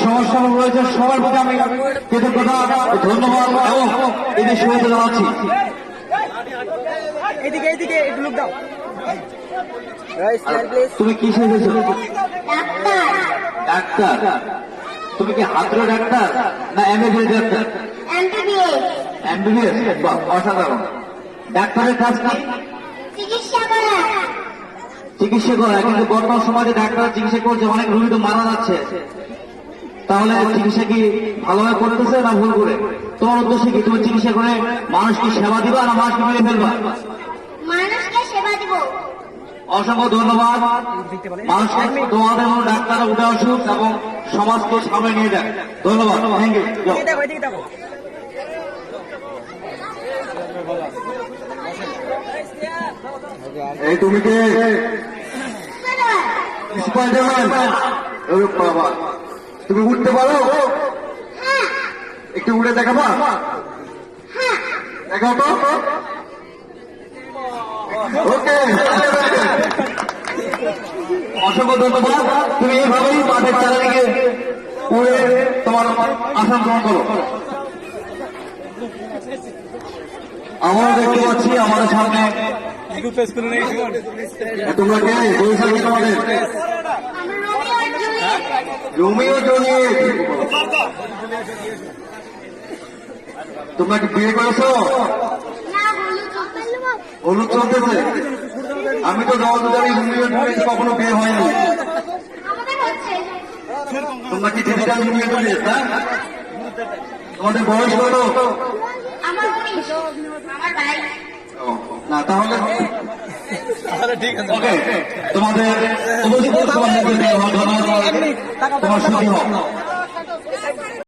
সমস্যা রয়েছে সবার প্রতি আমি কৃতজ্ঞতা ধন্যবাদ এবং এদের শুভেচ্ছা জানাচ্ছি। তুমি কি শিখেছো? ডাক্তার। তুমি কি হাতুড়ে ডাক্তার না এমবিবিএস ডাক্তার? এমবিবিএস। অসাধারণ। ডাক্তারের কাজ কি? চিকিৎসা করা। কিন্তু বর্তমান সমাজে ডাক্তার চিকিৎসা করছে, অনেক রোগী তো মারা যাচ্ছে, তাহলে চিকিৎসা কি ভালোভাবে করতেছে না ভুল করে? তোমার উদ্দেশ্য কি? তুমি চিকিৎসা করে মানুষকে সেবা দিবা না মানুষকে মেরে ফেলবা? মানুষকে সেবা দিব। অসংখ্য ধন্যবাদ। মানুষকে তোমাদের মতো ডাক্তার উঠে আসুক এবং সমাজকে সামনে নিয়ে যাক। ধন্যবাদ। Thank you. এই তুমি কে? তুমি উঠতে পারো? একটু উঠে দেখাবা? দেখাও তো। ওকে, অসংখ্য ধন্যবাদ। তুমি এইভাবেই মাঠের চারিদিকে উড়ে তোমার আসন গ্রহণ করো। আমরা দেখতে পাচ্ছি আমাদের সামনে তোমরা কে? তোমাদের রোমিও জুলিয়েট। তোমরা কি বিয়ে করেছো? হলুদ চলতেছে। আমি তো যত জানি রোমিও জুলিয়েট কখনো বিয়ে হয়নি। তোমরা কি ডিজিটাল রোমিও জুলিয়েট? না, তোমাদের বয়স কত? না, তাহলে ঠিক আছে। ওকে, তোমাদের তোমার সুখী হোক।